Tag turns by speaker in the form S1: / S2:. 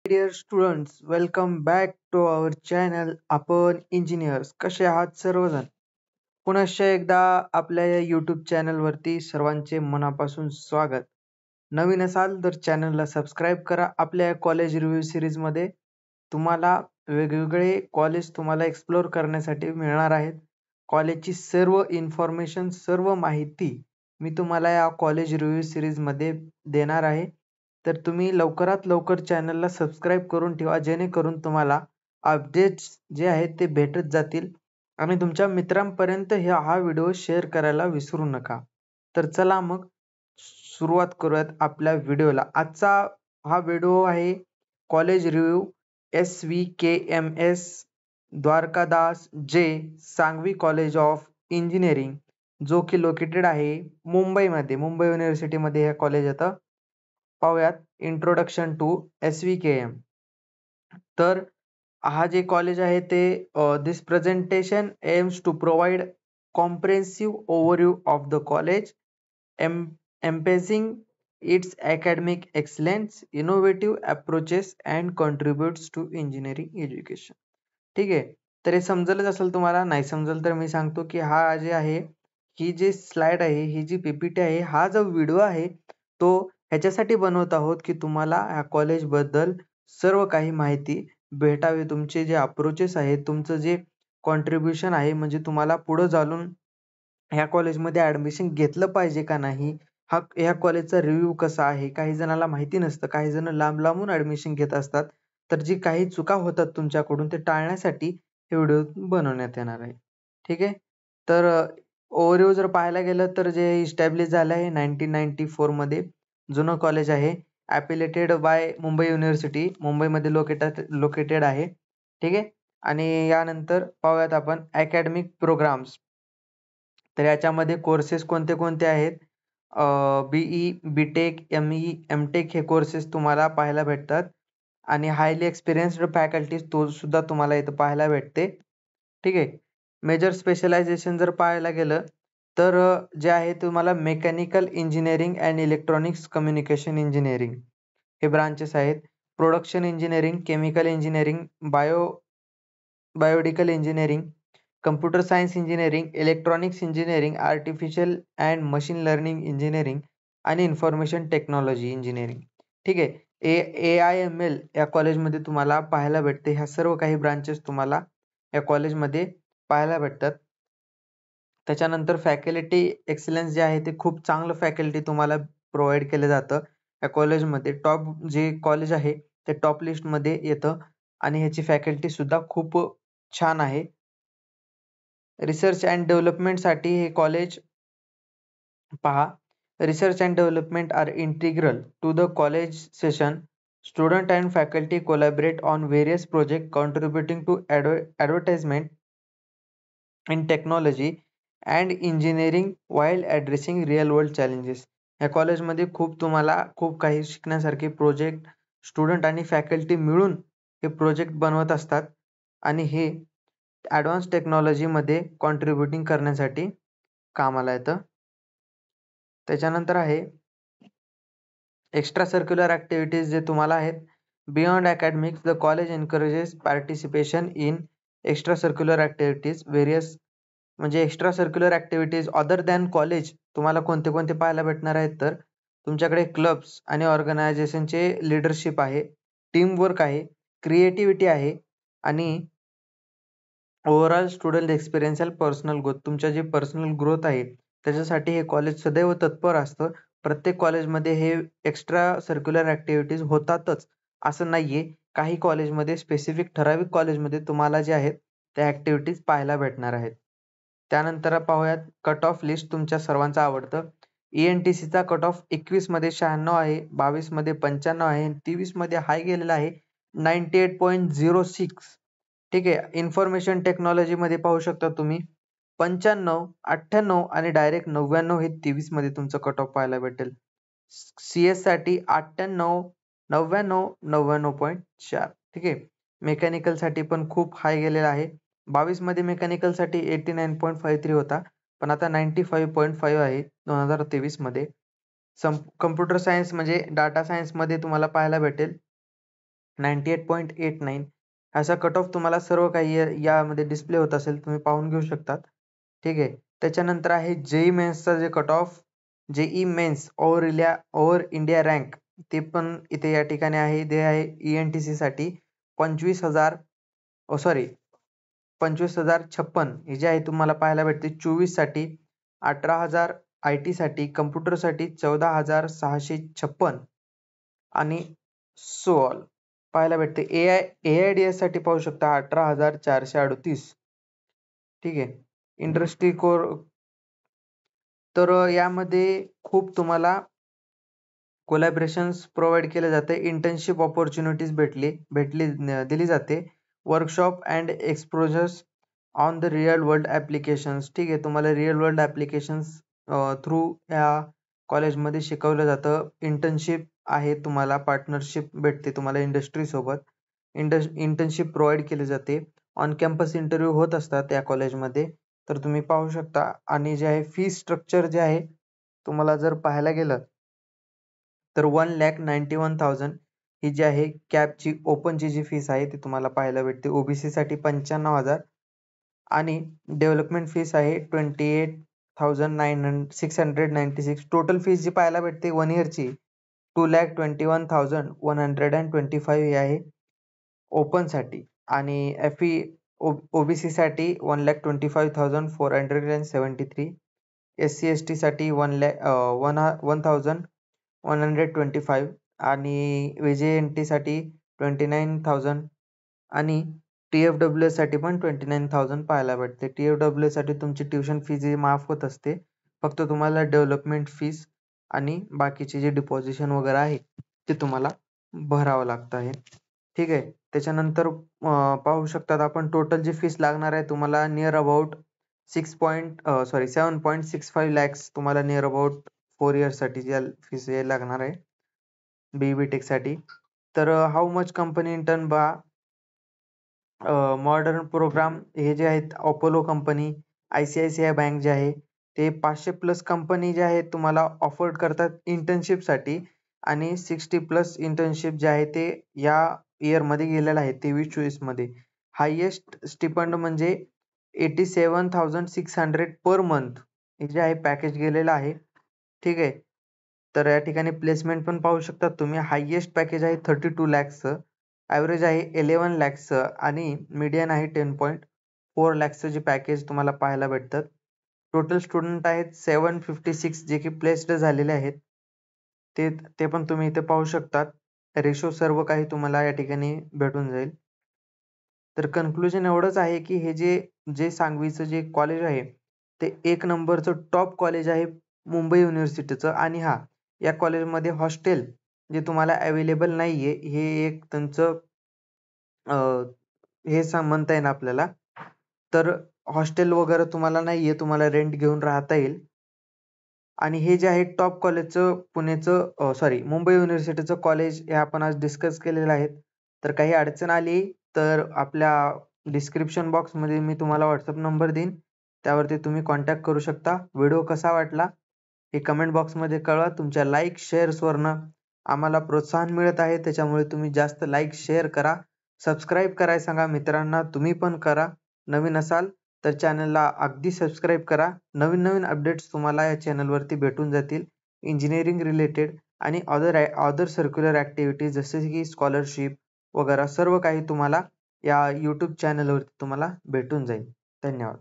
S1: Dear students, welcome back to our channel. आपण engineers कसे आहात सर्वजण? पुनश्च एकदा आपल्या या यूट्यूब चॅनलवरती सर्वांचे मनापासून स्वागत. नवीन असाल तर चॅनलला सबस्क्राईब करा. आपल्या कॉलेज रिव्ह्यू सिरीजमध्ये तुम्हाला वेगवेगळे कॉलेज तुम्हाला एक्सप्लोर करण्यासाठी मिळणार आहेत. कॉलेजची सर्व इन्फॉर्मेशन, सर्व माहिती मी तुम्हाला या कॉलेज रिव्ह्यू सिरीजमध्ये देणार आहे. तर तुम्ही लवकरात लवकर चॅनलला सबस्क्राईब करून ठेवा, जेणेकरून तुम्हाला अपडेट्स जे आहेत ते भेटत जातील आणि तुमच्या मित्रांपर्यंत हा व्हिडिओ शेअर करायला विसरू नका. तर चला मग सुरुवात करूयात आपल्या व्हिडिओला. आजचा हा व्हिडिओ आहे कॉलेज रिव्ह्यू SVKMS द्वारकादास जे सांगवी कॉलेज ऑफ इंजिनिअरिंग, जो की लोकेटेड आहे मुंबईमध्ये, मुंबई युनिव्हर्सिटीमध्ये हे कॉलेज येतं. पाहूयात इंट्रोडक्शन टू SVKM. तर हा जे कॉलेज आहे ते this presentation aims to provide comprehensive overview of the college, emphasizing its academic excellence, innovative approaches and contributes to engineering education. ठीक आहे. तर हे समजलंच असेल तुम्हाला. नाही समजलं तर मी सांगतो की हा जे आहे, ही जी स्लाइड आहे, ही जी PPT आहे, हा जो व्हिडिओ आहे तो ह्याच्यासाठी बनवत आहोत की तुम्हाला ह्या कॉलेजबद्दल सर्व काही माहिती भेटावी. तुमचे जे अप्रोचेस आहेत, तुमचं जे कॉन्ट्रीब्युशन आहे, म्हणजे तुम्हाला पुढे चालून ह्या कॉलेजमध्ये ॲडमिशन घेतलं पाहिजे का नाही, ह्या कॉलेजचा रिव्ह्यू कसा आहे. काही जणाला माहिती नसतं, काही जण लांब लांबून ॲडमिशन घेत असतात. तर जी काही चुका होतात तुमच्याकडून ते टाळण्यासाठी हे व्हिडिओ बनवण्यात येणार आहे. ठीक आहे. तर ओव्हरव्ह्यू जर पाहायला गेलं तर जे इस्टॅब्लिश झालं आहे 1994 मध्ये, जुनं कॉलेज आहे. ॲफिलिएटेड बाय मुंबई युनिव्हर्सिटी, मुंबईमध्ये लोकेटेड आहे. ठीक आहे. आणि यानंतर पाहूयात आपण अकॅडमिक प्रोग्राम्स. तर याच्यामध्ये कोर्सेस कोणते कोणते आहेत? BE, BTech, ME, MTech हे कोर्सेस तुम्हाला पाहायला भेटतात आणि हायली एक्सपिरियन्स्ड फॅकल्टीज तो सुद्धा तुम्हाला इथं पाहायला भेटते. ठीक आहे. मेजर स्पेशलायझेशन जर पाहायला गेलं तर जे आहे तुम्हाला mechanical engineering and electronics communication engineering हे ब्रांचेस आहेत. Production engineering, chemical engineering, biomedical engineering, computer science engineering, electronics engineering, artificial and machine learning engineering आणि इन्फॉर्मेशन टेक्नॉलॉजी इंजिनिअरिंग. ठीक आहे. AIML या कॉलेजमध्ये तुम्हाला पाहायला भेटते. ह्या सर्व काही ब्रांचेस तुम्हाला या कॉलेजमध्ये पाहायला भेटतात. त्याच्यानंतर फॅकल्टी एक्सलन्स जे आहे ते खूप चांगलं फॅकल्टी तुम्हाला प्रोव्हाइड केलं जातं या कॉलेजमध्ये. टॉप जे कॉलेज आहे ते टॉप लिस्टमध्ये येतं आणि ह्याची फॅकल्टी सुद्धा खूप छान आहे. रिसर्च अँड डेव्हलपमेंटसाठी हे कॉलेज पहा. Research and development are integral to the college session. Student and faculty collaborate on various project contributing to advertisement in technology and engineering while addressing real world challenges. या कॉलेजमध्ये तुम्हाला खूप काही शिकण्यासारखे project student आणि faculty मिळून हे project बनवत असतात आणि हे ॲडव्हान्स टेक्नॉलॉजीमध्ये कॉन्ट्रीब्युटिंग करण्यासाठी कामाला येतं. त्याच्यानंतर आहे एक्स्ट्रा सर्क्युलर ॲक्टिव्हिटीज जे तुम्हाला आहेत. Beyond academics, the college encourages participation in extra curricular activities various. म्हणजे extra curricular activities other than college तुम्हाला कोणते कोणते पाहायला भेटणार आहेत? तर तुमच्याकडे क्लब्स आणि ऑर्गनायझेशनचे लीडरशिप आहे, टीमवर्क आहे, क्रिएटिव्हिटी आहे आणि ओव्हरऑल स्टुडंट एक्सपिरियन्स आणि पर्सनल ग्रोथ. तुमच्या जे पर्सनल ग्रोथ आहे त्याच्यासाठी हे कॉलेज सदैव तत्पर असतं. प्रत्येक कॉलेजमध्ये हे एक्स्ट्रा सर्क्युलर ॲक्टिव्हिटीज होतातच असं नाहीये. काही कॉलेजमध्ये स्पेसिफिक ठराविक कॉलेजमध्ये तुम्हाला जे आहेत त्या ॲक्टिव्हिटीज पाहायला भेटणार आहेत. त्यानंतर पाहूयात कट ऑफ लिस्ट तुमच्या सर्वांचं आवडतं. ENTCचा कट ऑफ 21 मध्ये 96 आहे, 22 मध्ये 95 आहे, 23 मध्ये हाय गेलेला आहे 98.06. ठीक आहे. इन्फॉर्मेशन टेक्नॉलॉजीमध्ये पाहू शकता तुम्ही 95, 98 आणि डायरेक्ट 99 हे 23 मध्ये तुमचं कट ऑफ पाहायला भेटेल. CS साठी 98, 99, 99.4. ठीक आहे. मेकॅनिकल साठी पण खूप हाय गेलेला आहे. 22 मध्ये मेकॅनिकल साठी 89.53 होता, पण आता 95.5 आहे 2023 मध्ये. कम्प्युटर सायन्स म्हणजे डाटा सायन्स मध्ये तुम्हाला पाहायला भेटेल 98.89 असा कट ऑफ तुम्हाला सर्व काही यामध्ये डिस्प्ले होत असेल, तुम्ही पाहून घेऊ शकतात. ठीक आहे. त्याच्यानंतर आहे जेई मेन्सचा जे cut off, JEE Mains over India rank, ते पण इथे या ठिकाणी आहे. ते आहे ENTC साठी 25,056 हे जे आहे तुम्हाला पाहायला भेटते 24 साठी. 18,000 IT साठी, कम्प्युटर साठी 14,656 आणि सो ऑल पाहायला भेटते. AIDS साठी पाहू शकता 18,438. ठीक आहे. इंडस्ट्री कोर, तर यामध्ये खूप तुम्हाला कोलॅबरेशन्स प्रोव्हाइड केले जाते. इंटर्नशिप ऑपॉर्च्युनिटीज दिली जाते. Workshop and exposures on the real world applications. ठीक आहे. तुम्हाला रिअल वर्ल्ड ॲप्लिकेशन्स थ्रू या कॉलेजमध्ये शिकवलं जातं. इंटर्नशिप आहे, तुम्हाला पार्टनरशिप भेटते तुम्हाला इंडस्ट्रीसोबत. इंटर्नशिप प्रोव्हाइड केली जाते. ऑन कॅम्पस इंटरव्ह्यू होत असतात या कॉलेजमध्ये, तर तुम्ही पाहू शकता. आणि जे आहे फी स्ट्रक्चर जे आहे तुम्हाला जर पाहायला गेलं तर 1,91,000 ही जी आहे कॅपची ओपनची जी फीस आहे ती तुम्हाला पाहायला भेटते. ओबीसी साठी 95,000 आणि डेव्हलपमेंट फीस आहे 28,696. टोटल फीस जी पाहायला भेटते 1 इयरची 2,21,125 ही आहे ओपन साठी. आणि FE ओबीसी साठी 1,25,473. SC ST साठी 1,125 आणि VJNT साठी 29,000 आणि TFWS साठी पण 29,000 पाहायला भेटते. TFWS साठी तुमची ट्युशन फी जी माफ होत असते, फक्त तुम्हाला डेव्हलपमेंट फीस आणि बाकीचे जे डिपॉझिशन वगैरे आहे ते तुम्हाला भरावं लागतं आहे. ठीक आहे. त्याच्यानंतर पाहू शकतात आपण टोटल जी फीस लागणार आहे तुम्हाला नियर अबाउट 7.65 लॅक्स तुम्हाला नियर अबाउट 4 इयर्स साठी जी फीस लागणार आहे BE टेक साठी. तर how much company intern modern programme हे जे आहेत अपोलो कंपनी, ICICI बँक जे आहे ते 500+ कंपनी जे आहेत तुम्हाला ऑफर करतात इंटर्नशिप साठी. आणि 60+ इंटर्नशिप जे आहे ते या इयर मध्ये गेलेलं आहे 23-24 मध्ये. हायेस्ट स्टिपेंड म्हणजे 87,600 पर मंथ हे जे आहे पॅकेज गेलेलं आहे. ठीक आहे. तर या ठिकाणी प्लेसमेंट पण पाहू शकता तुम्ही. हायेस्ट पॅकेज आहे 32 लॅक्सचं, ॲव्हरेज आहे 11 लॅक्सचं आणि मीडियन आहे 10.4 लॅक्सचं जे पॅकेज तुम्हाला पाहायला भेटतं. टोटल स्टुडंट आहेत 756 जे की प्लेस्ड झालेले आहेत. ते पण तुम्ही इथे पाहू शकतात. रेशो सर्व काही तुम्हाला या ठिकाणी भेटून जाईल. तर कन्क्लुजन एवढंच आहे की हे जे सांगवीचं जे कॉलेज आहे ते 1 नंबरचं टॉप कॉलेज आहे मुंबई युनिव्हर्सिटीचं. आणि या कॉलेजमध्ये हॉस्टेल जे तुम्हाला अवेलेबल नाहीये हे एक त्यांचं म्हणता येईल आपल्याला. तर हॉस्टेल वगैरे तुम्हाला नाहीये, तुम्हाला रेंट घेऊन राहता येईल. आणि हे जे आहे टॉप कॉलेजचं पुणेचं मुंबई युनिव्हर्सिटीचं कॉलेज हे आपण आज डिस्कस केलेलं आहे. तर काही अडचण आली तर आपल्या डिस्क्रिप्शन बॉक्समध्ये मी तुम्हाला व्हॉट्सअप नंबर देईन, त्यावरती तुम्ही कॉन्टॅक्ट करू शकता. व्हिडिओ कसा वाटला हे कमेंट बॉक्समध्ये कळवा. तुमच्या लाईक शेअर्सवरनं आम्हाला प्रोत्साहन मिळत आहे, त्याच्यामुळे तुम्ही जास्त लाईक शेअर करा. सबस्क्राईब करायला सांगा मित्रांना, तुम्ही पण करा. नवीन असाल तर चॅनलला अगदी सबस्क्राईब करा. नवीन अपडेट्स तुम्हाला या चॅनलवरती भेटून जातील. इंजिनिअरिंग रिलेटेड आणि अदर सर्क्युलर ॲक्टिव्हिटीज जसे की स्कॉलरशिप वगैरे सर्व काही तुम्हाला या यूट्यूब चॅनलवरती तुम्हाला भेटून जाईल. धन्यवाद.